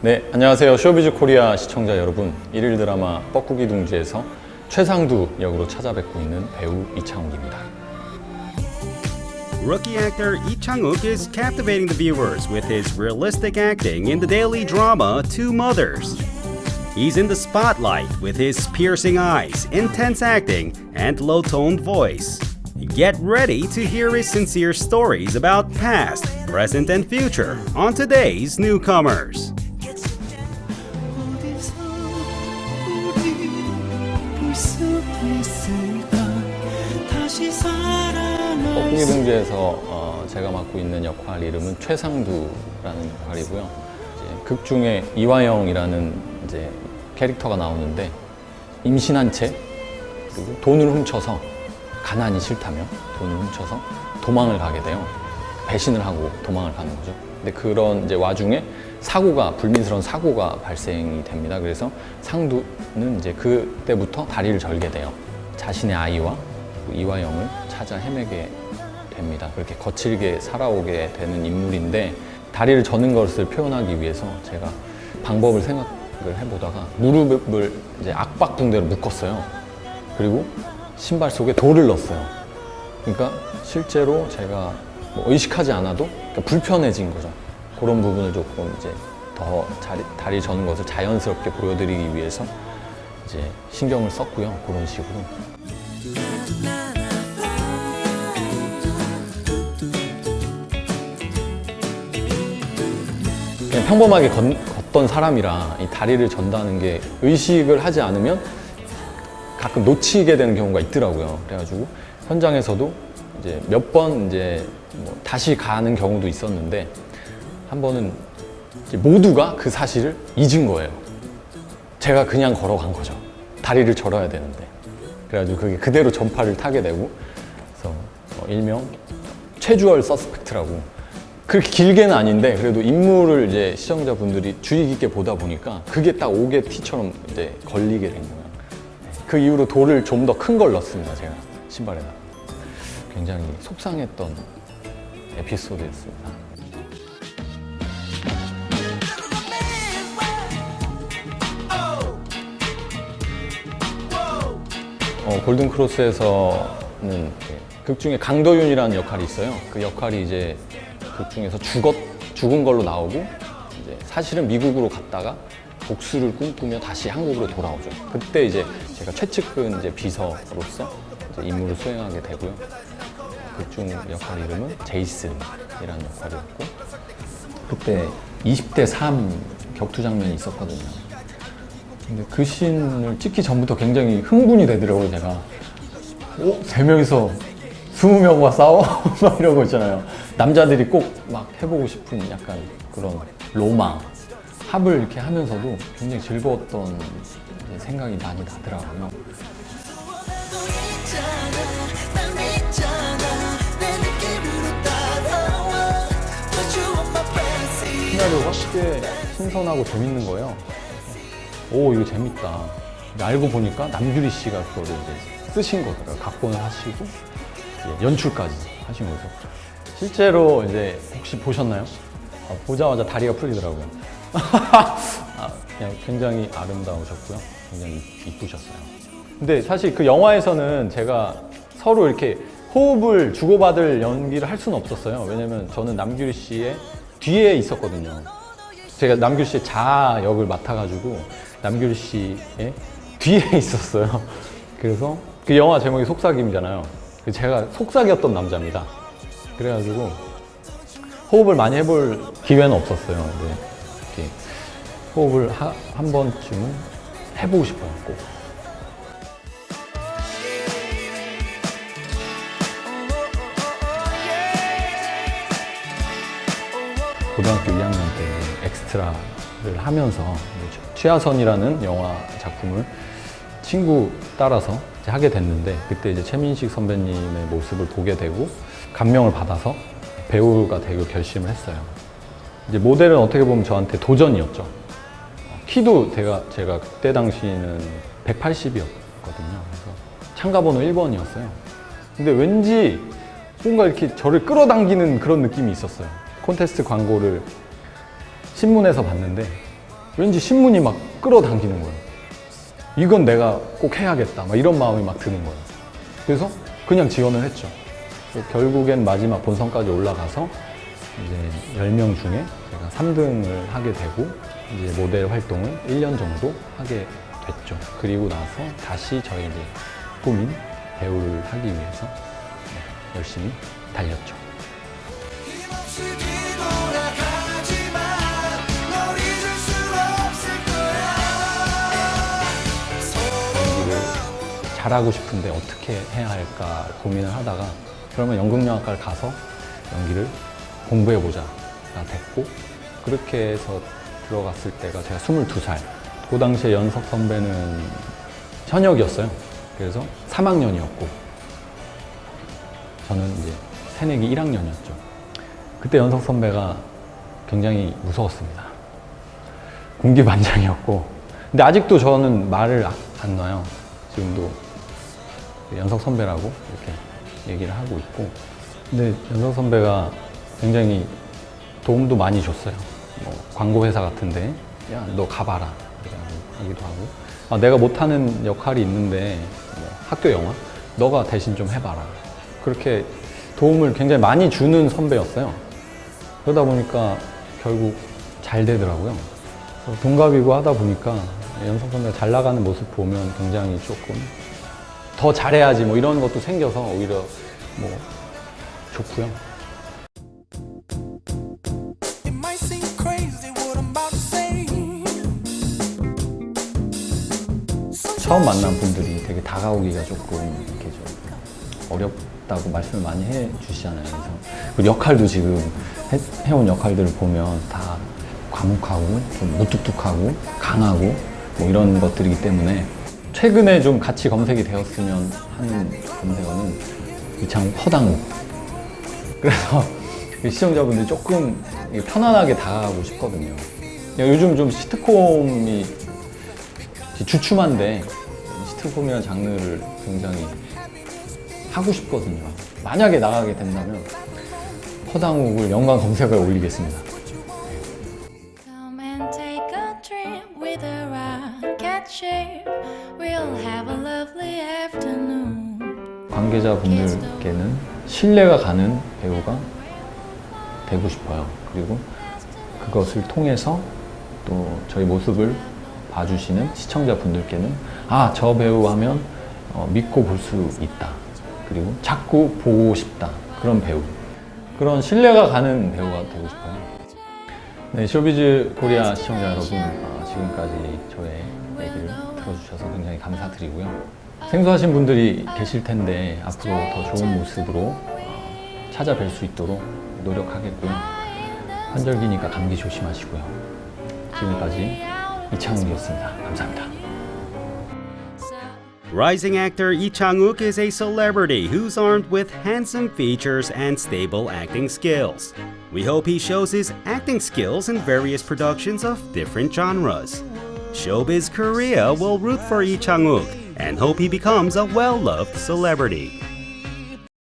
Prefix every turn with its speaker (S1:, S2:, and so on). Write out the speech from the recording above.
S1: 네, 안녕하세요. 쇼비즈 코리아 시청자 여러분. 일일 드라마 뻐꾸기 둥지에서 최상두 역으로 찾아뵙고 있는 배우 이창욱입니다.
S2: Rookie actor Lee Chang-wook is captivating the viewers with his realistic acting in the daily drama Two Mothers. He's in the spotlight with his piercing eyes, intense acting, and low-toned voice. Get ready to hear his sincere stories about past, present, and future on today's Newcomers.
S1: 뻐꾸기 둥지에서 제가 맡고 있는 역할 이름은 최상두라는 역할이고요. 이제 극 중에 이화영이라는 이제 캐릭터가 나오는데 임신한 채 그리고 돈을 훔쳐서 가난이 싫다며 돈을 훔쳐서 도망을 가게 돼요. 배신을 하고 도망을 가는 거죠. 근데 그런 이제 와중에 불민스러운 사고가 발생이 됩니다. 그래서 상두는 이제 그때부터 다리를 절게 돼요. 자신의 아이와 이화영을 찾아 헤매게 됩니다. 그렇게 거칠게 살아오게 되는 인물인데 다리를 저는 것을 표현하기 위해서 제가 방법을 생각을 해보다가 무릎을 이제 악박붕대로 묶었어요. 그리고 신발 속에 돌을 넣었어요. 그러니까 실제로 제가 뭐 의식하지 않아도 그러니까 불편해진 거죠. 그런 부분을 조금 이제 더 다리 저는 것을 자연스럽게 보여드리기 위해서 이제 신경을 썼고요. 그런 식으로. 그냥 평범하게 걷던 사람이라 이 다리를 전다는 게 의식을 하지 않으면 가끔 놓치게 되는 경우가 있더라고요. 그래가지고 현장에서도 이제 몇 번 이제 뭐 다시 가는 경우도 있었는데 한 번은 이제 모두가 그 사실을 잊은 거예요. 제가 그냥 걸어간 거죠. 다리를 절어야 되는데. 그래가지고 그게 그대로 전파를 타게 되고 그래서 일명 최주얼 서스펙트라고 그렇게 길게는 아닌데 그래도 인물을 이제 시청자분들이 주의 깊게 보다 보니까 그게 딱 옥의 티처럼 이제 걸리게 된 거예요. 그 이후로 돌을 좀 더 큰 걸 넣었습니다. 제가 신발에다. 굉장히 속상했던 에피소드였습니다. 골든크로스에서는 극 중에 강도윤이라는 역할이 있어요. 그 역할이 이제 극 중에서 죽은 걸로 나오고 이제 사실은 미국으로 갔다가 복수를 꿈꾸며 다시 한국으로 돌아오죠. 그때 이제 제가 최측근 이제 비서로서 이제 임무를 수행하게 되고요. 극중 역할 이름은 제이슨이라는 역할이었고 그때 20대 3 격투 장면이 있었거든요. 근데 그 씬을 찍기 전부터 굉장히 흥분이 되더라고요, 제가. 세 명이서 20명과 싸워? 막 이런 거 있잖아요. 남자들이 꼭 막 해보고 싶은 약간 그런 로망. 합을 이렇게 하면서도 굉장히 즐거웠던 생각이 많이 나더라고요. 시나리오가 꽤 신선하고 재밌는 거예요. 오, 이거 재밌다. 알고 보니까 남규리 씨가 그거를 이제 쓰신 거더라고요. 각본을 하시고 연출까지 하신 거죠. 실제로 이제 혹시 보셨나요? 보자마자 다리가 풀리더라고요. 그냥 굉장히 아름다우셨고요. 굉장히 이쁘셨어요. 근데 사실 그 영화에서는 제가 서로 이렇게 호흡을 주고받을 연기를 할 수는 없었어요. 왜냐면 저는 남규리 씨의 뒤에 있었거든요. 제가 남규리 씨의 자아 역을 맡아가지고 남규리 씨의 뒤에 있었어요. 그래서 그 영화 제목이 속삭임이잖아요. 제가 속삭였던 남자입니다. 그래가지고 호흡을 많이 해볼 기회는 없었어요. 근데 이렇게 호흡을 한 번쯤은 해보고 싶어요. 꼭. 고등학교 2학년 때 엑스트라를 하면서 취하선이라는 영화 작품을 친구 따라서 이제 하게 됐는데 그때 이제 최민식 선배님의 모습을 보게 되고 감명을 받아서 배우가 되고 결심을 했어요. 이제 모델은 어떻게 보면 저한테 도전이었죠. 키도 제가 그때 당시에는 180이었거든요. 그래서 참가번호 1번이었어요. 근데 왠지 뭔가 이렇게 저를 끌어당기는 그런 느낌이 있었어요. 콘테스트 광고를 신문에서 봤는데 왠지 신문이 막 끌어당기는 거예요. 이건 내가 꼭 해야겠다. 막 이런 마음이 막 드는 거예요. 그래서 그냥 지원을 했죠. 결국엔 마지막 본선까지 올라가서 이제 10명 중에 제가 3등을 하게 되고 이제 모델 활동을 1년 정도 하게 됐죠. 그리고 나서 다시 저의 이제 꿈인 배우를 하기 위해서 열심히 달렸죠.
S3: 힘없이 뒤돌아가지만 널 잊을 수 없을 거야.
S1: 연기를 잘하고 싶은데 어떻게 해야 할까 고민을 하다가 그러면 연극영화과를 가서 연기를 공부해보자가 됐고 그렇게 해서 들어갔을 때가 제가 22살. 그 당시에 연석 선배는 현역이었어요. 그래서 3학년이었고 저는 이제 새내기 1학년이었죠. 그때 연석 선배가 굉장히 무서웠습니다. 군기반장이었고 근데 아직도 저는 말을 안 놔요. 지금도 연석 선배라고 이렇게 얘기를 하고 있고 근데 연석 선배가 굉장히 도움도 많이 줬어요. 뭐 광고 회사 같은데 야 너 가봐라 하기도 하고 아, 내가 못하는 역할이 있는데 뭐 학교 영화 너가 대신 좀 해봐라 그렇게 도움을 굉장히 많이 주는 선배였어요. 그러다 보니까 결국 잘 되더라고요. 그래서 동갑이고 하다 보니까 연석 선배가 잘 나가는 모습 보면 굉장히 조금 더 잘해야지 뭐 이런 것도 생겨서 오히려 뭐 좋고요.
S3: It might seem crazy what I'm about to say.
S1: 처음 만난 분들이 되게 다가오기가 조금 이렇게 좀 어렵다고 말씀을 많이 해 주시잖아요. 그래서 그 역할도 지금 해온 역할들을 보면 다 과묵하고 좀 무뚝뚝하고 강하고 뭐 이런 것들이기 때문에 최근에 좀 같이 검색이 되었으면 하는 검색어는 이창욱 허당욱. 그래서 시청자분들이 조금 편안하게 다가가고 싶거든요. 요즘 좀 시트콤이 주춤한데 시트콤이라는 장르를 굉장히 하고 싶거든요. 만약에 나가게 된다면 허당욱을 연관 검색어에 올리겠습니다.
S4: Come and take a trip with a rocket ship. We'll have a lovely afternoon.
S1: 관계자분들께는 신뢰가 가는 배우가 되고 싶어요. 그리고 그것을 통해서 또 저희 모습을 봐주시는 시청자분들께는 아, 저 배우 하면 믿고 볼 수 있다. 그리고 자꾸 보고 싶다. 그런 배우. 그런 신뢰가 가는 배우가 되고 싶어요. 네, 쇼비즈 코리아 시청자 여러분, 지금까지 저의 얘기를 들어주셔서 굉장히 감사드리고요. 생소하신 분들이 계실 텐데 앞으로 더 좋은 모습으로 찾아뵐 수 있도록 노력하겠고요. 환절기니까 감기 조심하시고요. 지금까지 이창욱이었습니다. 감사합니다.
S2: Rising actor Lee Chang-wook is a celebrity who's armed with handsome features and stable acting skills. We hope he shows his acting skills in various productions of different genres. Showbiz Korea will root for Lee Chang-wook and hope he becomes a well-loved celebrity.